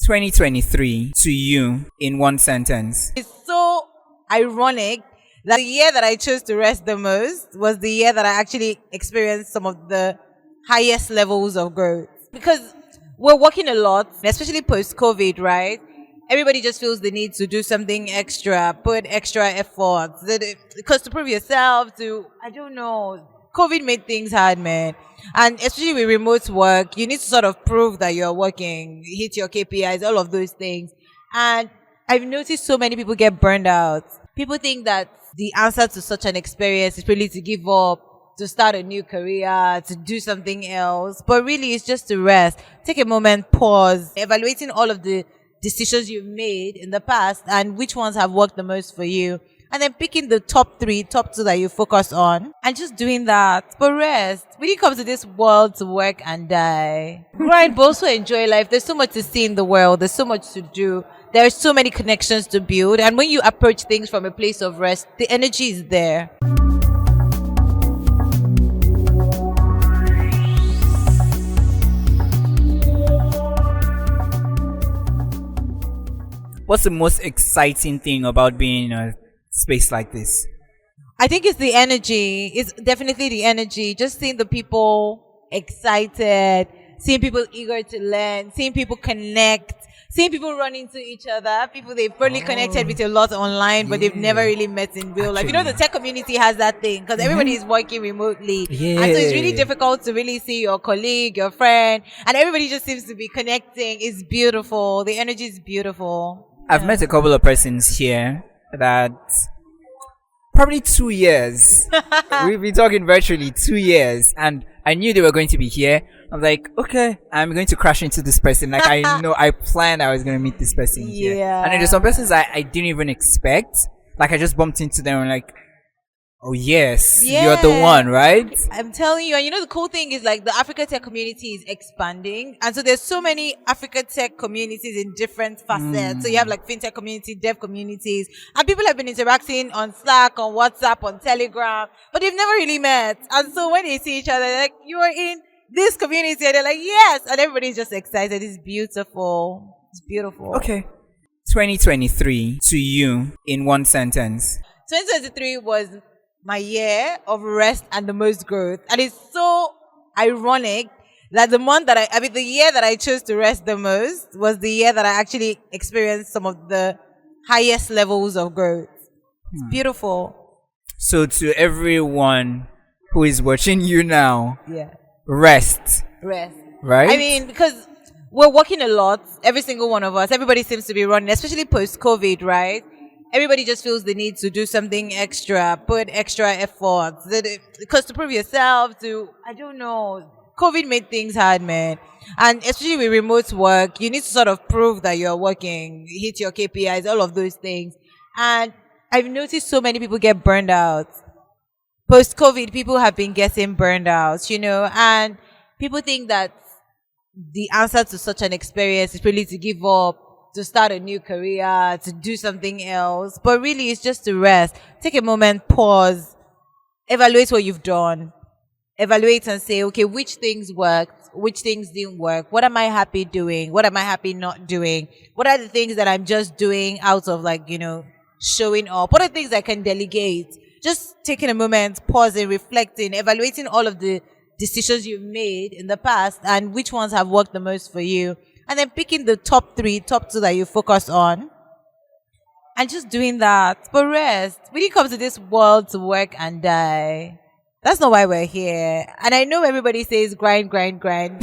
2023 to you in one sentence. It's so ironic that the year that I chose to rest the most was the year that I actually experienced some of the highest levels of growth. Because we're working a lot, especially post-COVID, right? Everybody just feels the need to do something extra, put extra effort. Because to prove yourself, I don't know. COVID made things hard, man. And especially with remote work, you need to sort of prove that you're working, hit your KPIs, all of those things. And I've noticed so many people get burned out. People think that the answer to such an experience is really to give up, to start a new career, to do something else. But really, it's just to rest. Take a moment, pause, evaluating all of the decisions you've made in the past and which ones have worked the most for you. And then picking the top 2 that you focus on and just doing that. But rest. We didn't come to this world to work and die. Right, but also enjoy life. There's so much to see in the world. There's so much to do. There are so many connections to build. And when you approach things from a place of rest, the energy is there. What's the most exciting thing about being in a space like this? I think it's the energy. It's definitely the energy. Just seeing the people excited, seeing people eager to learn, seeing people connect, seeing people run into each other, people they've probably connected with a lot online, but they've never really met in real life. You know, the tech community has that thing because everybody is working remotely. Yeah. And so it's really difficult to really see your colleague, your friend, and everybody just seems to be connecting. It's beautiful. The energy is beautiful. I've met a couple of persons here that probably 2 years. We've been talking virtually 2 years, and I knew they were going to be here. I'm like, okay, I'm going to crash into this person. Like, I know, I planned I was going to meet this person here. And then there's some persons I didn't even expect. Like, I just bumped into them and like, oh yes, you're the one, right? I'm telling you. And you know, the cool thing is like the Africa Tech community is expanding. And so there's so many Africa Tech communities in different facets. So you have like fintech community, dev communities, and people have been interacting on Slack, on WhatsApp, on Telegram, but they've never really met. And so when they see each other, they're like, you are in this community. And they're like, yes. And everybody's just excited. It's beautiful. It's beautiful. Okay. 2023 to you in one sentence. 2023 was my year of rest and the most growth. And it's so ironic that the year that I chose to rest the most was the year that I actually experienced some of the highest levels of growth. It's beautiful. So to everyone who is watching you now, rest. Right? I mean, because we're working a lot, every single one of us. Everybody seems to be running, especially post-COVID, right? Everybody just feels the need to do something extra, put extra effort. Because to prove yourself, I don't know. COVID made things hard, man. And especially with remote work, you need to sort of prove that you're working, hit your KPIs, all of those things. And I've noticed so many people get burned out. Post-COVID, people have been getting burned out, you know, and people think that the answer to such an experience is really to give up, to start a new career, to do something else. But really, it's just to rest. Take a moment, pause, evaluate what you've done. Evaluate and say, okay, which things worked, which things didn't work? What am I happy doing? What am I happy not doing? What are the things that I'm just doing out of like, you know, showing up? What are the things I can delegate? Just taking a moment, pausing, reflecting, evaluating all of the decisions you've made in the past and which ones have worked the most for you. And then picking the top 2 that you focus on and just doing that. But rest. We didn't come to this world to work and die. That's not why we're here. And I know everybody says grind, but grind,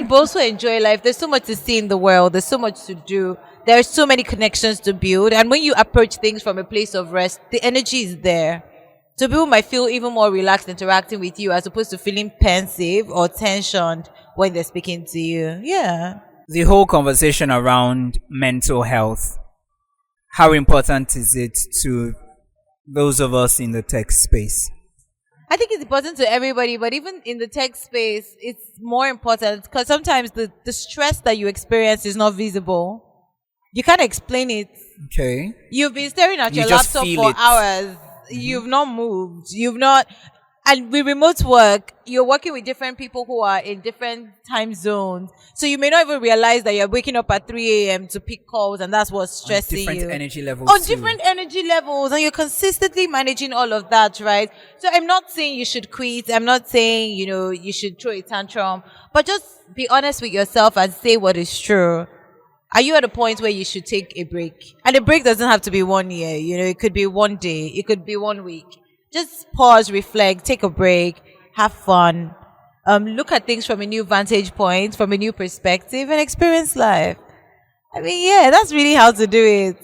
but also enjoy life. There's so much to see in the world. There's so much to do. There are so many connections to build. And when you approach things from a place of rest, the energy is there. So people might feel even more relaxed interacting with you as opposed to feeling pensive or tensioned when they're speaking to you. Yeah. The whole conversation around mental health, how important is it to those of us in the tech space? I think it's important to everybody, but even in the tech space, it's more important because sometimes the stress that you experience is not visible. You can't explain it. Okay. You've been staring at your just laptop feel for it. hours. You've not moved. And with remote work, you're working with different people who are in different time zones. So you may not even realize that you're waking up at 3 a.m. to pick calls, and that's what's stressing different you. energy levels. On too. different energy levels, and you're consistently managing all of that, right? So I'm not saying you should quit. I'm not saying, you should throw a tantrum, but just be honest with yourself and say what is true. Are you at a point where you should take a break? And a break doesn't have to be 1 year. It could be 1 day. It could be 1 week. Just pause, reflect, take a break, have fun, look at things from a new vantage point, from a new perspective, and experience life. I mean, yeah, that's really how to do it.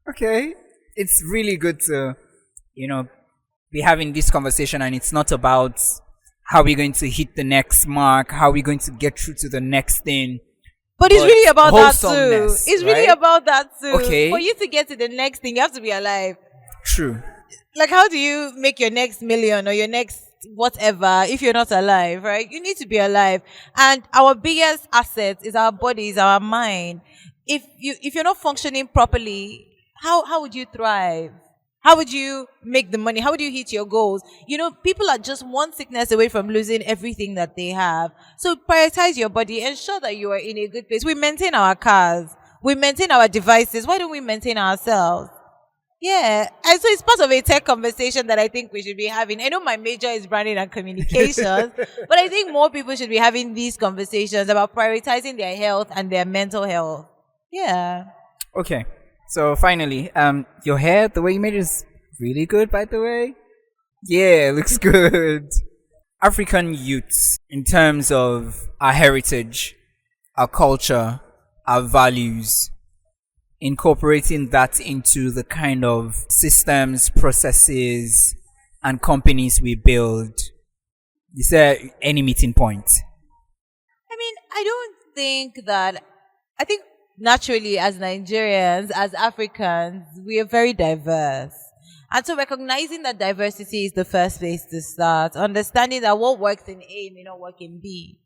Okay. It's really good to, be having this conversation, and it's not about how we're going to hit the next mark, how we're going to get through to the next thing. But it's really about that too. wholesomeness, It's really right? about that too. Okay. For you to get to the next thing, you have to be alive. True. Like, how do you make your next million or your next whatever if you're not alive, right? You need to be alive. And our biggest asset is our body, is our mind. If you're not functioning properly, how would you thrive? How would you make the money? How would you hit your goals? People are just one sickness away from losing everything that they have. So prioritize your body. Ensure that you are in a good place. We maintain our cars. We maintain our devices. Why don't we maintain ourselves? Yeah. And so it's part of a tech conversation that I think we should be having. I know my major is branding and communications, but I think more people should be having these conversations about prioritizing their health and their mental health. Yeah. Okay. So finally, your hair, the way you made it is really good, by the way. Yeah, it looks good. African youths, in terms of our heritage, our culture, our values, incorporating that into the kind of systems, processes, and companies we build. Is there any meeting point? I mean, I think naturally as Nigerians, as Africans, we are very diverse. And so recognizing that diversity is the first place to start. Understanding that what works in A may not work in B.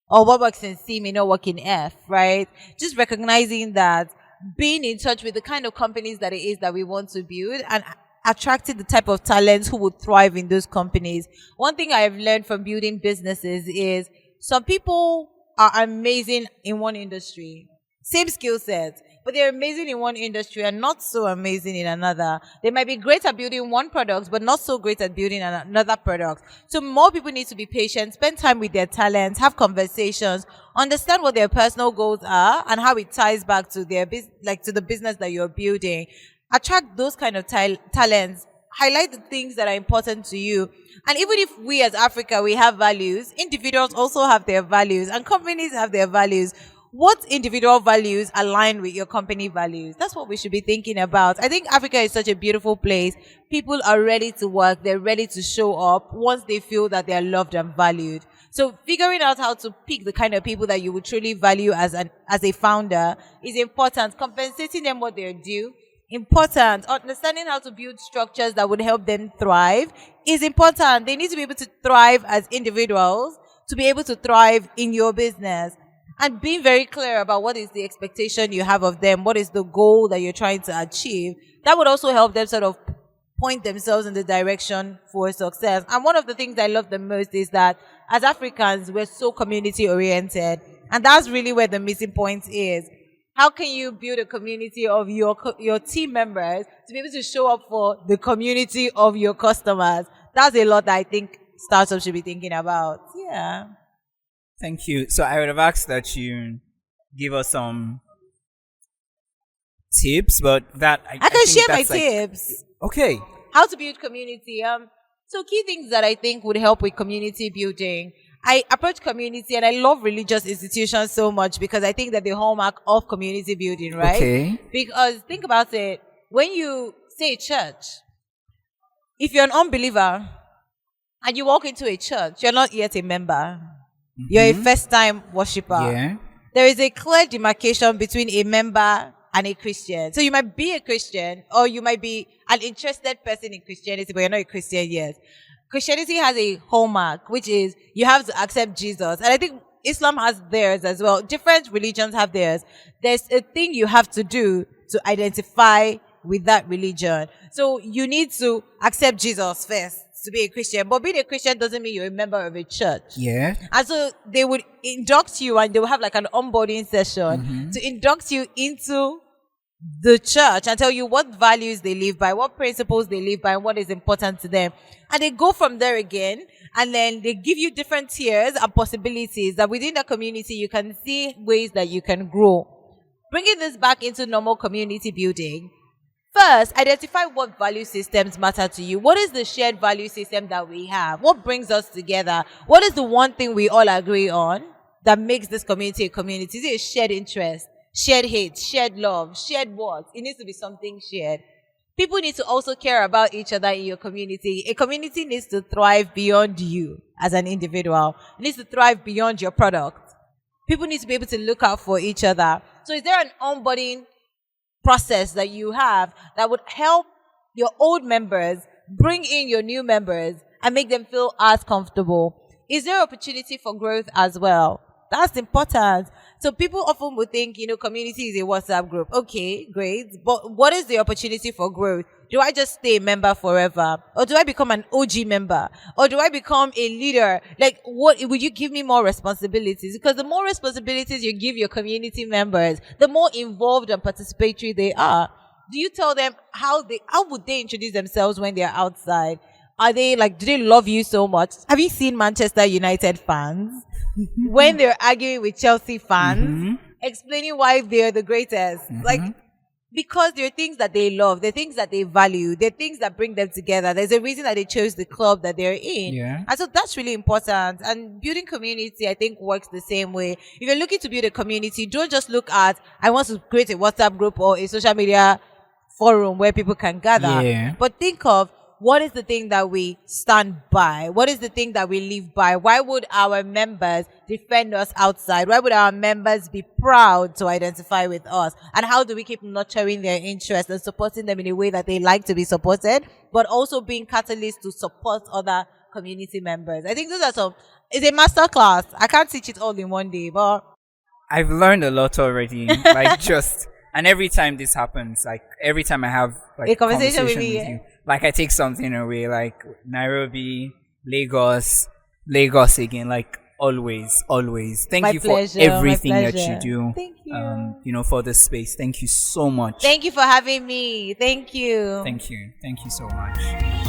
Or what works in C may not work in F, right? Just recognizing that, being in touch with the kind of companies that it is that we want to build, and attracting the type of talents who would thrive in those companies. One thing I've learned from building businesses is some people are amazing in one industry. Same skill set, but they're amazing in one industry and not so amazing in another. They might be great at building one product, but not so great at building another product. So more people need to be patient, spend time with their talents, have conversations, understand what their personal goals are and how it ties back to their to the business that you're building. Attract those kind of talents. Highlight the things that are important to you. And even if we as Africa, we have values, individuals also have their values and companies have their values. What individual values align with your company values? That's what we should be thinking about. I think Africa is such a beautiful place. People are ready to work. They're ready to show up once they feel that they are loved and valued. So figuring out how to pick the kind of people that you would truly value as a founder is important. Compensating them what they're due, important. Understanding how to build structures that would help them thrive is important. They need to be able to thrive as individuals to be able to thrive in your business. And being very clear about what is the expectation you have of them, what is the goal that you're trying to achieve, that would also help them sort of point themselves in the direction for success. And one of the things I love the most is that as Africans, we're so community oriented. And that's really where the missing point is. How can you build a community of your team members to be able to show up for the community of your customers? That's a lot that I think startups should be thinking about. Yeah. Thank you. So I would have asked that you give us some tips, but that I can think share my that's tips. Okay. How to build community. So key things that I think would help with community building. I approach community and I love religious institutions so much because I think that the hallmark of community building, right? Okay. Because think about it. When you say church, if you're an unbeliever and you walk into a church, you're not yet a member. You're a first-time worshiper. Yeah. There is a clear demarcation between a member and a Christian. So you might be a Christian or you might be an interested person in Christianity, but you're not a Christian yet. Christianity has a hallmark, which is you have to accept Jesus. And I think Islam has theirs as well. Different religions have theirs. There's a thing you have to do to identify with that religion. So you need to accept Jesus first. to be a Christian, but being a Christian doesn't mean you're a member of a church. Yeah. And so they would induct you, and they will have like an onboarding session to induct you into the church and tell you what values they live by, what principles they live by, and what is important to them. And they go from there again, and then they give you different tiers and possibilities that within the community you can see ways that you can grow. Bringing this back into normal community building, first, identify what value systems matter to you. What is the shared value system that we have? What brings us together? What is the one thing we all agree on that makes this community a community? Is it a shared interest, shared hate, shared love, shared what? It needs to be something shared. People need to also care about each other in your community. A community needs to thrive beyond you as an individual. It needs to thrive beyond your product. People need to be able to look out for each other. So is there an onboarding process that you have that would help your old members bring in your new members and make them feel as comfortable? Is there opportunity for growth as well? That's important. So people often would think, community is a WhatsApp group. Okay, great. But what is the opportunity for growth? Do I just stay a member forever? Or do I become an OG member? Or do I become a leader? Like, what would you give me more responsibilities? Because the more responsibilities you give your community members, the more involved and participatory they are. Do you tell them how would they introduce themselves when they're outside? Are they do they love you so much? Have you seen Manchester United fans when they're arguing with Chelsea fans, explaining why they're the greatest? Because there are things that they love, there are things that they value, there are things that bring them together. There's a reason that they chose the club that they're in. Yeah. And so that's really important. And building community, I think, works the same way. If you're looking to build a community, don't just look at, I want to create a WhatsApp group or a social media forum where people can gather. Yeah. But think of, what is the thing that we stand by? What is the thing that we live by? Why would our members defend us outside? Why would our members be proud to identify with us? And how do we keep nurturing their interests and supporting them in a way that they like to be supported, but also being catalysts to support other community members? I think those are it's a master class. I can't teach it all in one day, but I've learned a lot already. And every time this happens, every time I have a conversation with you, I take something away, like Nairobi, Lagos again, always. Thank you for everything that you do. Thank you. For the space. Thank you so much. Thank you for having me. Thank you. Thank you so much.